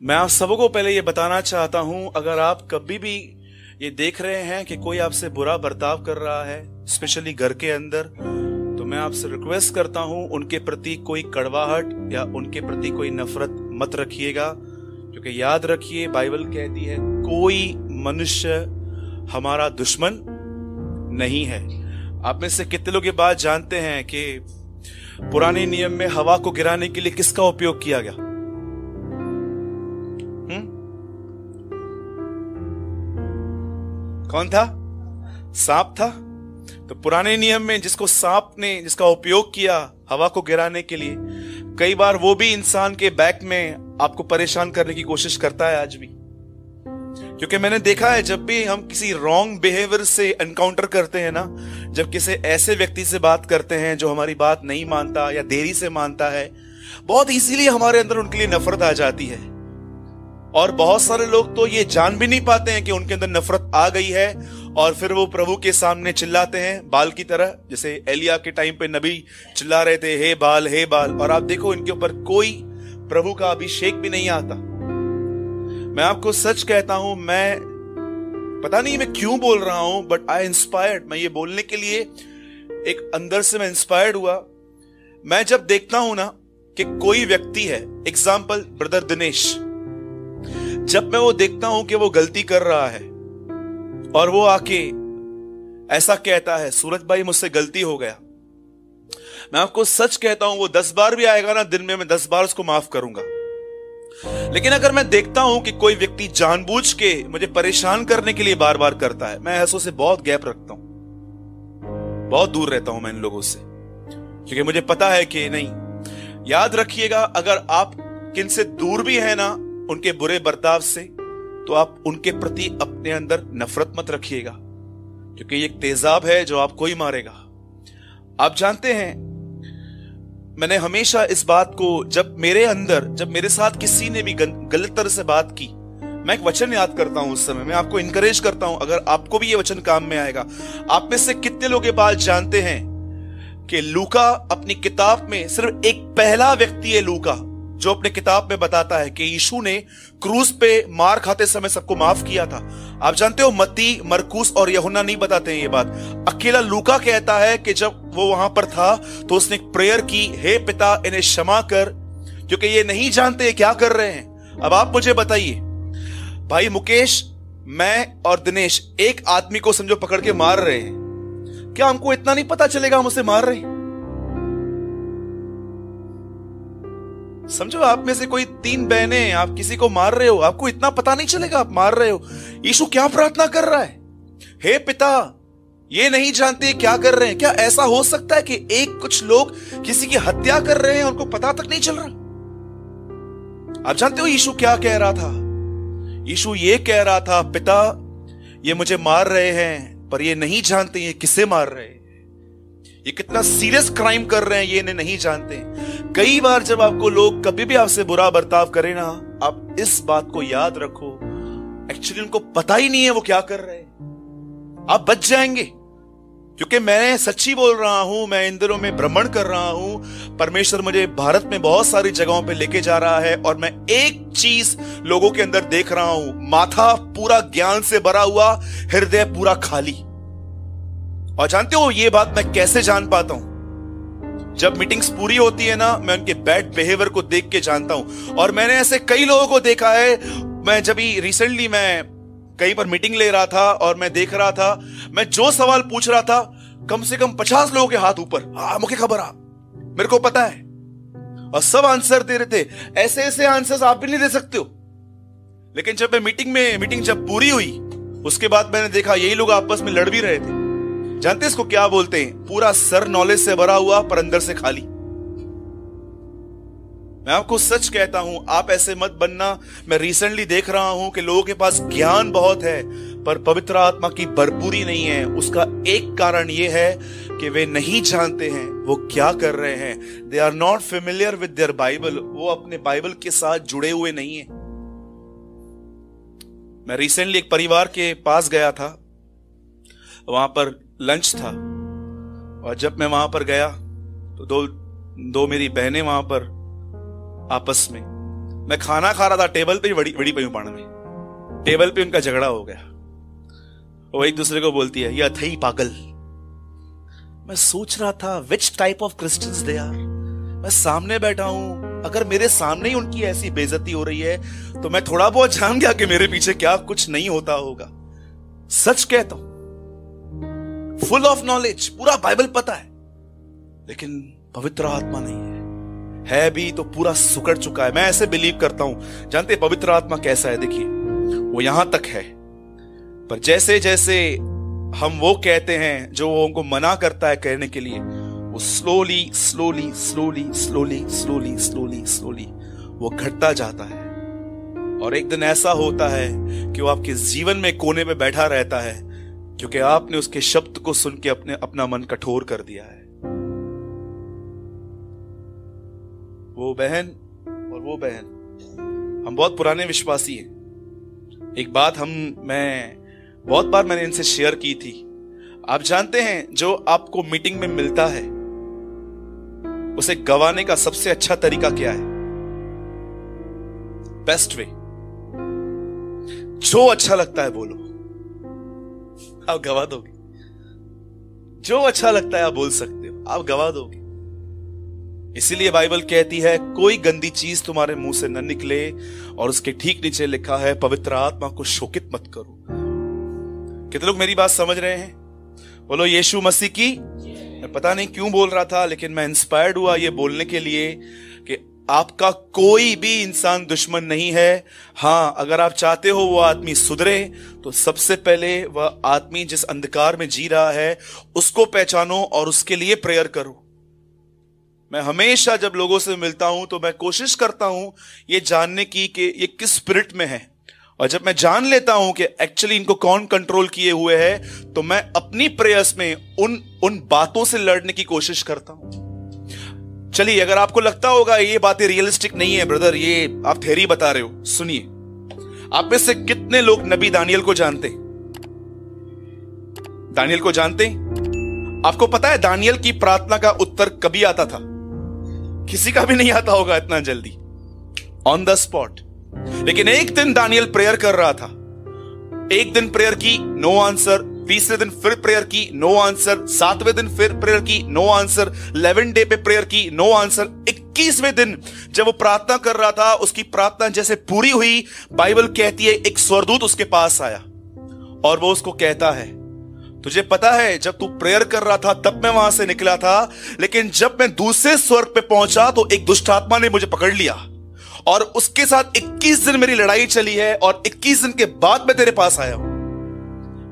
मैं आप सबको पहले ये बताना चाहता हूं, अगर आप कभी भी ये देख रहे हैं कि कोई आपसे बुरा बर्ताव कर रहा है, स्पेशली घर के अंदर, तो मैं आपसे रिक्वेस्ट करता हूं उनके प्रति कोई कड़वाहट या उनके प्रति कोई नफरत मत रखिएगा, क्योंकि याद रखिए बाइबल कहती है कोई मनुष्य हमारा दुश्मन नहीं है। आप में से कितने लोग ये बात जानते हैं कि पुराने नियम में हवा को गिराने के लिए किसका उपयोग किया गया? कौन था? सांप था। तो पुराने नियम में जिसका उपयोग किया हवा को गिराने के लिए, कई बार वो भी इंसान के बैक में आपको परेशान करने की कोशिश करता है आज भी। क्योंकि मैंने देखा है जब भी हम किसी रॉन्ग बिहेवियर से एनकाउंटर करते हैं ना, जब किसी ऐसे व्यक्ति से बात करते हैं जो हमारी बात नहीं मानता या देरी से मानता है, बहुत इजीली हमारे अंदर उनके लिए नफरत आ जाती है। और बहुत सारे लोग तो ये जान भी नहीं पाते हैं कि उनके अंदर नफरत आ गई है, और फिर वो प्रभु के सामने चिल्लाते हैं बाल की तरह, जैसे एलिया के टाइम पे नबी चिल्ला रहे थे, हे बाल हे बाल। और आप देखो इनके ऊपर कोई प्रभु का अभिषेक भी नहीं आता। मैं आपको सच कहता हूं, मैं पता नहीं मैं क्यों बोल रहा हूं, बट आई इंस्पायर्ड। मैं ये बोलने के लिए एक अंदर से मैं इंस्पायर्ड हुआ। मैं जब देखता हूं ना कि कोई व्यक्ति है, एग्जाम्पल ब्रदर दिनेश, जब मैं वो देखता हूं कि वो गलती कर रहा है और वो आके ऐसा कहता है, सूरज भाई मुझसे गलती हो गया, मैं आपको सच कहता हूं वो 10 बार भी आएगा ना दिन में, मैं 10 बार उसको माफ करूंगा। लेकिन अगर मैं देखता हूं कि कोई व्यक्ति जानबूझ के मुझे परेशान करने के लिए बार बार करता है, मैं ऐसों से बहुत गैप रखता हूं, बहुत दूर रहता हूं मैं इन लोगों से, क्योंकि मुझे पता है कि नहीं। याद रखिएगा, अगर आप किन से दूर भी है ना उनके बुरे बर्ताव से, तो आप उनके प्रति अपने अंदर नफरत मत रखिएगा, क्योंकि ये एक तेजाब है जो आपको ही मारेगा। आप जानते हैं, मैंने हमेशा इस बात को, जब मेरे साथ किसी ने भी गलत तरह से बात की, मैं एक वचन याद करता हूं उस समय, मैं आपको इनकरेज करता हूं, अगर आपको भी ये वचन काम में आएगा। आप में से कितने लोग ये बात जानते हैं कि लूका अपनी किताब में सिर्फ एक पहला व्यक्ति है, लूका, जो अपने किताब में बताता है कि यीशु ने क्रूस पे मार खाते समय सबको माफ किया था। आप जानते हो मत्ती, मरकुस और यूहन्ना नहीं बताते हैं ये बात, अकेला लूका कहता है कि जब वो वहां पर था तो उसने एक प्रेयर की, हे पिता इन्हें क्षमा कर, क्योंकि ये नहीं जानते क्या कर रहे हैं। अब आप मुझे बताइए, भाई मुकेश, मैं और दिनेश एक आदमी को समझो पकड़ के मार रहे हैं, क्या हमको इतना नहीं पता चलेगा हम उसे मार रहे हैं? समझो आप में से कोई 3 बहनें, आप किसी को मार रहे हो, आपको इतना पता नहीं चलेगा आप मार रहे हो। यीशु क्या प्रार्थना कर रहा है? हे पिता, ये नहीं जानते क्या कर रहे हैं। क्या ऐसा हो सकता है कि कुछ लोग किसी की हत्या कर रहे हैं, उनको पता तक नहीं चल रहा? आप जानते हो यीशु क्या कह रहा था? यीशु ये कह रहा था, पिता ये मुझे मार रहे हैं, पर ये नहीं जानते ये किसे मार रहे हैं, ये कितना सीरियस क्राइम कर रहे हैं, ये इन्हें नहीं जानते। कई बार जब आपको लोग कभी भी आपसे बुरा बर्ताव करें ना, आप इस बात को याद रखो, एक्चुअली उनको पता ही नहीं है वो क्या कर रहे हैं। आप बच जाएंगे, क्योंकि मैं सच्ची बोल रहा हूं, मैं इन दिनों में भ्रमण कर रहा हूं, परमेश्वर मुझे भारत में बहुत सारी जगहों पे लेके जा रहा है, और मैं एक चीज लोगों के अंदर देख रहा हूं, माथा पूरा ज्ञान से भरा हुआ, हृदय पूरा खाली। और जानते हो ये बात मैं कैसे जान पाता हूं? जब मीटिंग्स पूरी होती है ना, मैं उनके बैड बिहेवियर को देख के जानता हूं। और मैंने ऐसे कई लोगों को देखा है। मैं जब ही रिसेंटली मैं कहीं पर मीटिंग ले रहा था और मैं देख रहा था, मैं जो सवाल पूछ रहा था, कम से कम 50 लोगों के हाथ ऊपर, मुझे खबर आ, मेरे को पता है, और सब आंसर दे रहे थे। ऐसे ऐसे आंसर्स आप भी नहीं दे सकते हो। लेकिन जब मैं मीटिंग जब पूरी हुई, उसके बाद मैंने देखा यही लोग आपस में लड़ भी रहे थे। जानते इसको क्या बोलते हैं? पूरा सर नॉलेज से भरा हुआ पर अंदर से खाली। मैं आपको सच कहता हूं, आप ऐसे मत बनना। मैं रिसेंटली देख रहा हूं कि लोगों के पास ज्ञान बहुत है पर पवित्र आत्मा की भरपूरी नहीं है। उसका एक कारण यह है कि वे नहीं जानते हैं वो क्या कर रहे हैं। They are not familiar with their Bible. वो अपने बाइबल के साथ जुड़े हुए नहीं है। मैं रिसेंटली एक परिवार के पास गया था, वहां पर लंच था, और जब मैं वहां पर गया तो दो मेरी बहनें वहां पर आपस में मैं खाना खा रहा था, टेबल पे वड़ी वड़ी पई पाण में, टेबल पे उनका झगड़ा हो गया। वो एक दूसरे को बोलती है, ये अथई पागल। मैं सोच रहा था which type of Christians they are. मैं सामने बैठा हूं, अगर मेरे सामने ही उनकी ऐसी बेइज्जती हो रही है तो मैं थोड़ा बहुत जान गया कि मेरे पीछे क्या कुछ नहीं होता होगा। सच कहता हूं, फुल ऑफ नॉलेज, पूरा बाइबल पता है, लेकिन पवित्र आत्मा नहीं है भी तो पूरा सुकड़ चुका है। मैं ऐसे बिलीव करता हूं, जानते पवित्र आत्मा कैसा है? देखिए, वो यहां तक है, पर जैसे जैसे हम वो कहते हैं जो वो उनको मना करता है कहने के लिए, वो slowly slowly slowly slowly slowly slowly slowly वो घटता जाता है। और एक दिन ऐसा होता है कि वो आपके जीवन में कोने में बैठा रहता है, क्योंकि आपने उसके शब्द को सुन के अपना मन कठोर कर दिया है। वो बहन और वो बहन, हम बहुत पुराने विश्वासी हैं। एक बात मैं बहुत बार मैंने इनसे शेयर की थी। आप जानते हैं, जो आपको मीटिंग में मिलता है उसे गवाने का सबसे अच्छा तरीका क्या है? बेस्ट वे, जो अच्छा लगता है बोलो, आप गवा दोगे। जो अच्छा लगता है आप बोल सकते हो, आप गवा दोगे। इसीलिए बाइबल कहती है, कोई गंदी चीज तुम्हारे मुंह से न निकले, और उसके ठीक नीचे लिखा है, पवित्र आत्मा को शोकित मत करो। कितने लोग मेरी बात समझ रहे हैं? बोलो यीशु मसीह की। मैं पता नहीं क्यों बोल रहा था, लेकिन मैं इंस्पायर्ड हुआ ये बोलने के लिए कि आपका कोई भी इंसान दुश्मन नहीं है। हां, अगर आप चाहते हो वो आदमी सुधरे, तो सबसे पहले वह आदमी जिस अंधकार में जी रहा है उसको पहचानो और उसके लिए प्रेयर करो। मैं हमेशा जब लोगों से मिलता हूं तो मैं कोशिश करता हूं ये जानने की कि ये किस स्पिरिट में है, और जब मैं जान लेता हूं कि एक्चुअली इनको कौन कंट्रोल किए हुए है, तो मैं अपनी प्रेयर्स में उन बातों से लड़ने की कोशिश करता हूं। चलिए, अगर आपको लगता होगा ये बातें रियलिस्टिक नहीं है ब्रदर, ये आप थ्योरी बता रहे हो, सुनिए। आप में से कितने लोग नबी दानियल को जानते? दानियल को जानते? आपको पता है दानियल की प्रार्थना का उत्तर कभी आता था? किसी का भी नहीं आता होगा इतना जल्दी, ऑन द स्पॉट। लेकिन एक दिन दानियल प्रेयर कर रहा था, एक दिन प्रेयर की, नो आंसर। तीसरे दिन फिर प्रेयर की, नो आंसर। सातवें दिन फिर प्रेयर की, नो आंसर। 11 डे पे प्रेयर की, नो आंसर। 21वें दिन जब वो प्रार्थना कर रहा था, उसकी प्रार्थना जैसे पूरी हुई, बाइबल कहती है एक स्वर्गदूत उसके पास आया और वो उसको कहता है, तुझे पता है जब तू प्रेयर कर रहा था तब मैं वहां से निकला था, लेकिन जब मैं दूसरे स्वर्ग पे पहुंचा तो एक दुष्ट आत्मा ने मुझे पकड़ लिया और उसके साथ 21 दिन मेरी लड़ाई चली है, और 21 दिन के बाद मैं तेरे पास आया हूं।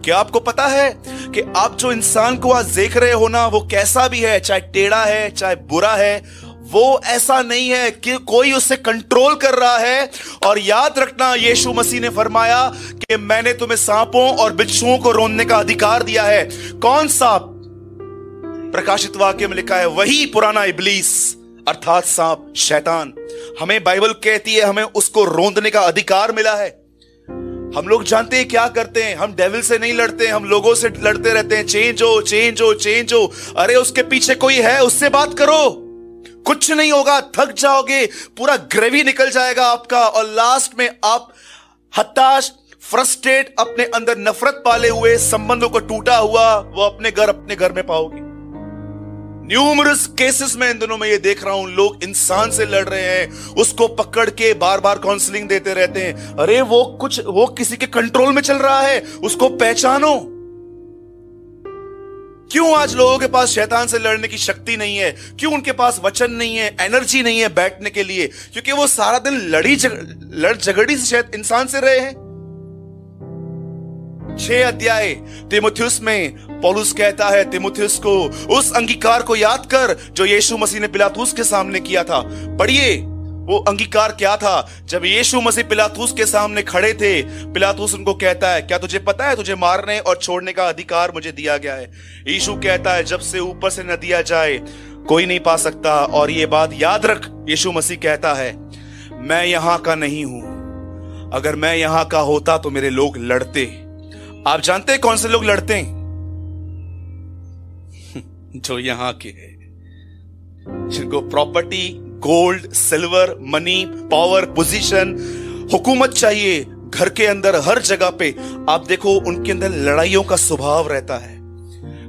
क्या आपको पता है कि आप जो इंसान को आज देख रहे हो ना, वो कैसा भी है, चाहे टेढ़ा है चाहे बुरा है, वो ऐसा नहीं है कि कोई उससे कंट्रोल कर रहा है। और याद रखना, यीशु मसीह ने फरमाया कि मैंने तुम्हें सांपों और बिच्छुओं को रोंदने का अधिकार दिया है। कौन सांप? प्रकाशित वाक्य में लिखा है वही पुराना इब्लीस, अर्थात सांप, शैतान। हमें बाइबल कहती है हमें उसको रोंदने का अधिकार मिला है। हम लोग जानते हैं क्या करते हैं, हम डेविल से नहीं लड़ते, हम लोगों से लड़ते रहते हैं, चेंज हो चेंज हो चेंज हो। अरे उसके पीछे कोई है, उससे बात करो, कुछ नहीं होगा, थक जाओगे, पूरा ग्रेवी निकल जाएगा आपका, और लास्ट में आप हताश, फ्रस्ट्रेट, अपने अंदर नफरत पाले हुए, संबंधों को टूटा हुआ वो अपने घर में पाओगे। न्यूमरस केसेस में इन दिनों में ये देख रहा हूं, लोग इंसान से लड़ रहे हैं, उसको पकड़ के बार बार काउंसलिंग देते रहते हैं। अरे वो किसी के कंट्रोल में चल रहा है, उसको पहचानो। क्यों आज लोगों के पास शैतान से लड़ने की शक्ति नहीं है? क्यों उनके पास वचन नहीं है, एनर्जी नहीं है बैठने के लिए? क्योंकि वो सारा दिन लड़ झगड़ी से इंसान से रहे हैं। 6 अध्याय तीमुथियुस में पौलुस कहता है तीमुथियुस को, उस अंगीकार को याद कर जो यीशु मसीह ने पिलातुस के सामने किया था। पढ़िए वो अंगीकार क्या था। जब यीशु मसीह पिलातुस के सामने खड़े थे, पिलातुस उनको कहता है, क्या तुझे पता है तुझे मारने और छोड़ने का अधिकार मुझे दिया गया है? यीशु कहता है, जब से ऊपर से न दिया जाए कोई नहीं पा सकता। और ये बात याद रख, यीशु मसीह कहता है, मैं यहां का नहीं हूं, अगर मैं यहां का होता तो मेरे लोग लड़ते। आप जानते हैं कौन से लोग लड़ते हैं? जो यहां के हैं, जिनको property gold, silver, money, power, position, हुकूमत चाहिए। घर के अंदर हर जगह पे आप देखो उनके अंदर लड़ाइयों का स्वभाव रहता है।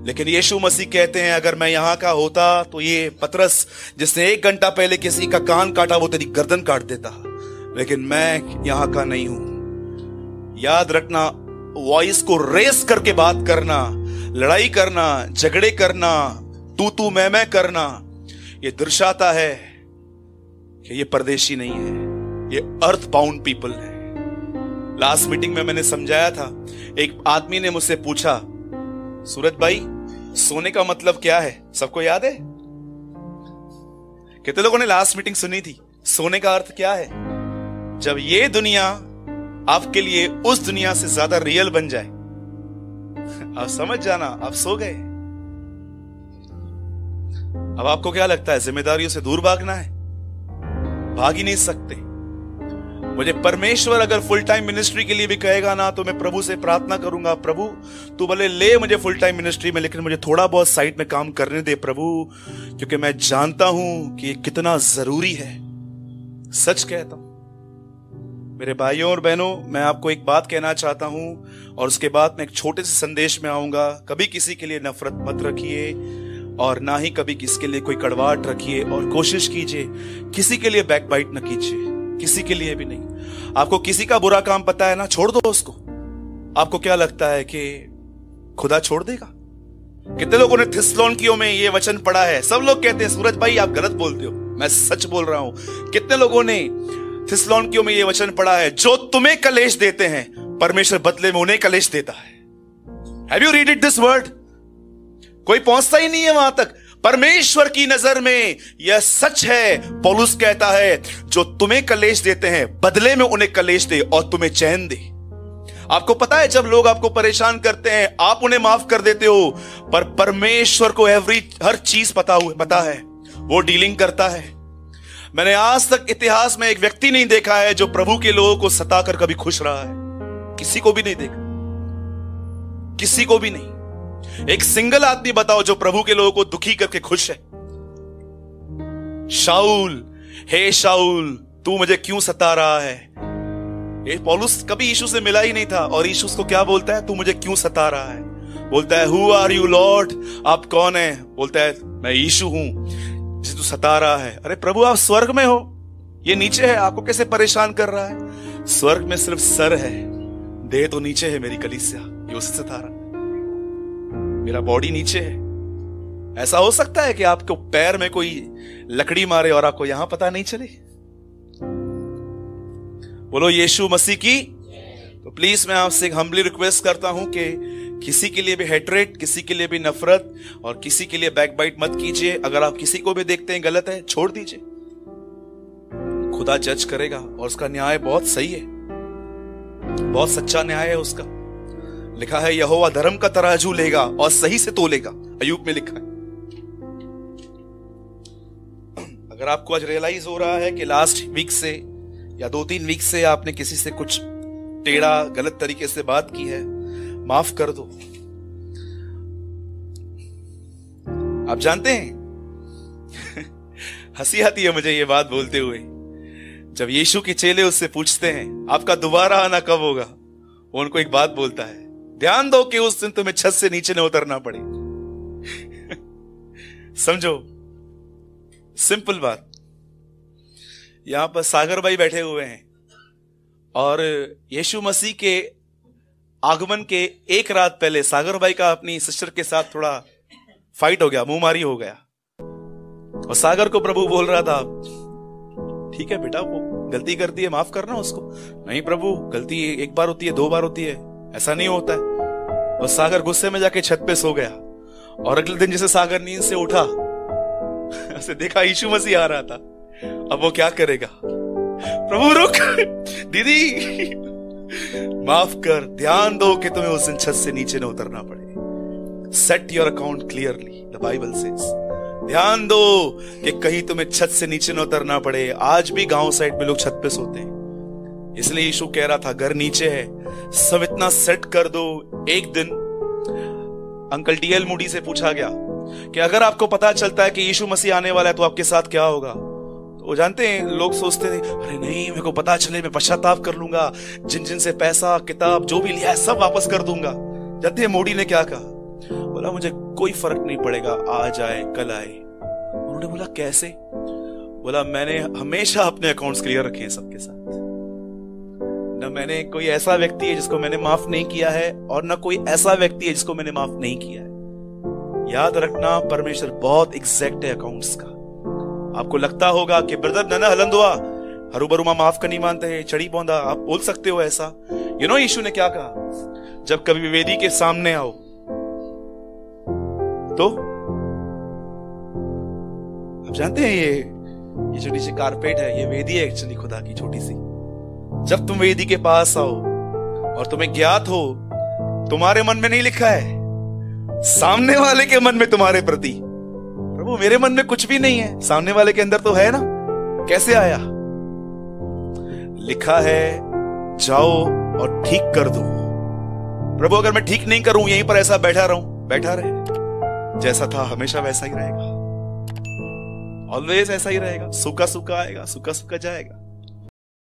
लेकिन यीशु मसीह कहते हैं अगर मैं यहां का होता तो ये पतरस जिसने 1 घंटा पहले किसी का कान काटा वो तेरी गर्दन काट देता, लेकिन मैं यहां का नहीं हूं। याद रखना, वॉइस को रेस करके बात करना, लड़ाई करना, झगड़े करना, तू मैं करना, ये दर्शाता है कि ये परदेशी नहीं है, ये अर्थ बाउंड पीपल है। लास्ट मीटिंग में मैंने समझाया था, एक आदमी ने मुझसे पूछा, सूरज भाई सोने का मतलब क्या है? सबको याद है? कितने लोगों ने लास्ट मीटिंग सुनी थी? सोने का अर्थ क्या है? जब ये दुनिया आपके लिए उस दुनिया से ज्यादा रियल बन जाए, आप समझ जाना आप सो गए। अब आपको क्या लगता है जिम्मेदारियों से दूर भागना है? भाग ही नहीं सकते। मुझे परमेश्वर अगर फुल टाइम मिनिस्ट्री के लिए भी कहेगा ना, तो मैं प्रभु से प्रार्थना करूंगा, प्रभु तू भले ले मुझे फुल टाइम मिनिस्ट्री में, लेकिन मुझे थोड़ा बहुत साइड में काम करने दे प्रभु, क्योंकि मैं जानता हूं कि ये कितना जरूरी है। सच कहता हूं मेरे भाइयों और बहनों, मैं आपको एक बात कहना चाहता हूं और उसके बाद मैं एक छोटे से संदेश में आऊंगा। कभी किसी के लिए नफरत मत रखिए और ना ही कभी किसी के लिए कोई कड़वाहट रखिए, और कोशिश कीजिए किसी के लिए बैकबाइट न कीजिए, किसी के लिए भी नहीं। आपको किसी का बुरा काम पता है ना, छोड़ दो उसको। आपको क्या लगता है कि खुदा छोड़ देगा? कितने लोगों ने थिस्सलुनीकियों में ये वचन पढ़ा है? सब लोग कहते हैं सूरज भाई आप गलत बोलते हो, मैं सच बोल रहा हूं। कितने लोगों ने थिस्सलुनीकियों में ये वचन पढ़ा है, जो तुम्हें कलेश देते हैं परमेश्वर बदले में उन्हें कलेश देता है। Have you read it this word? कोई पहुंचता ही नहीं है वहां तक। परमेश्वर की नजर में यह सच है। पौलुस कहता है जो तुम्हें कलेश देते हैं बदले में उन्हें कलेश दे और तुम्हें चैन दे। आपको पता है जब लोग आपको परेशान करते हैं आप उन्हें माफ कर देते हो, पर परमेश्वर को हर चीज पता है, वो डीलिंग करता है। मैंने आज तक इतिहास में एक व्यक्ति नहीं देखा है जो प्रभु के लोगों को सताकर कभी खुश रहा है। किसी को भी नहीं देखा, किसी को भी नहीं। एक सिंगल आदमी बताओ जो प्रभु के लोगों को दुखी करके खुश है। शाऊल, हे शाऊल तू मुझे क्यों सता रहा है? ये पौलुस कभी यीशु से मिला ही नहीं था और यीशु उसको क्या बोलता है? तू मुझे क्यों सता रहा है? बोलता है हु आर यू लॉर्ड, आप कौन है? बोलता है मैं यीशु हूं जिसे तू सता रहा है। अरे प्रभु आप स्वर्ग में हो, ये नीचे है, आपको कैसे परेशान कर रहा है? स्वर्ग में सिर्फ सर है, देह तो नीचे है मेरी कलीसिया, ये उसे सता रहा है। मेरा बॉडी नीचे है। ऐसा हो सकता है कि आपको पैर में कोई लकड़ी मारे और आपको यहां पता नहीं चले? बोलो यीशु मसीह की। तो प्लीज मैं आपसे हम्बली रिक्वेस्ट करता हूं कि किसी के लिए भी हेट्रेट, किसी के लिए भी नफरत और किसी के लिए बैकबाइट मत कीजिए। अगर आप किसी को भी देखते हैं गलत है, छोड़ दीजिए। खुदा जज करेगा और उसका न्याय बहुत सही है, बहुत सच्चा न्याय है उसका। लिखा है यहोवा धर्म का तराजू लेगा और सही से तोलेगा, अय्यूब में लिखा है। अगर आपको आज रियलाइज हो रहा है कि लास्ट वीक से या 2-3 वीक से आपने किसी से कुछ टेढ़ा गलत तरीके से बात की है, माफ कर दो। आप जानते हैं हंसी आती है मुझे ये बात बोलते हुए, जब यीशु के चेले उससे पूछते हैं आपका दोबारा आना कब होगा, वो उनको एक बात बोलता है, ध्यान दो कि उस दिन तुम्हें छत से नीचे न उतरना पड़े। समझो, सिंपल बात। यहां पर सागर भाई बैठे हुए हैं और यीशु मसीह के आगमन के एक रात पहले सागर भाई का अपनी सिस्टर के साथ थोड़ा फाइट हो गया, मुंहमारी हो गया, और सागर को प्रभु बोल रहा था ठीक है बेटा वो गलती करती है, माफ करना उसको। नहीं प्रभु, गलती एक बार होती है, 2 बार होती है, ऐसा नहीं होता है। और सागर गुस्से में जाके छत पे सो गया और अगले दिन जैसे सागर नींद से उठा उसे देखा यीशु मसीह आ रहा था। अब वो क्या करेगा? प्रभु रुक, दीदी माफ कर, ध्यान दो कि तुम्हें उस दिन छत से नीचे न उतरना पड़े। Set your account clearly, the Bible says. ध्यान दो कि कहीं तुम्हें छत से नीचे न उतरना पड़े। आज भी गांव साइड में लोग छत पे सोते हैं, इसलिए यीशु कह रहा था घर नीचे है, सब इतना सेट कर दो। एक दिन अंकल टीएल मूडी से पूछा गया कि अगर आपको पता चलता है कि यीशु मसीह आने वाला है तो आपके साथ क्या होगा? तो वो जानते हैं, लोग सोचते थे अरे नहीं, मेरे को पता चले मैं पश्चाताप कर लूंगा, जिन जिन से पैसा किताब जो भी लिया है सब वापस कर दूंगा। जानते हैं मोदी ने क्या कहा? बोला मुझे कोई फर्क नहीं पड़ेगा, आज आए कल आए। उन्होंने बोला कैसे? बोला मैंने हमेशा अपने अकाउंट्स क्लियर रखे हैं सबके साथ। न मैंने कोई ऐसा व्यक्ति है जिसको मैंने माफ नहीं किया है, और न कोई ऐसा व्यक्ति है जिसको मैंने माफ नहीं किया है। याद रखना, परमेश्वर बहुत एग्जैक्ट है अकाउंट्स का। आपको लगता होगा कि ब्रदर नना हलंदुआ हरूबरुमा माफ करनी मानते हैं, चढ़ी पौंदा, आप बोल सकते हो ऐसा। यीशु ने क्या कहा? जब कभी वेदी के सामने आओ तो आप जानते हैं ये जो नीचे कारपेट है, ये वेदी है एक्चुअली खुदा की छोटी सी। जब तुम वेदी के पास आओ और तुम्हें ज्ञात हो तुम्हारे मन में नहीं लिखा है, सामने वाले के मन में तुम्हारे प्रति, प्रभु मेरे मन में कुछ भी नहीं है, सामने वाले के अंदर तो है ना, कैसे आया? लिखा है जाओ और ठीक कर दो। प्रभु अगर मैं ठीक नहीं करूं, यहीं पर ऐसा बैठा रहूं, बैठा रहे, जैसा था हमेशा वैसा ही रहेगा, ऑलवेज ऐसा ही रहेगा। सूखा सूखा आएगा, सूखा सूखा जाएगा।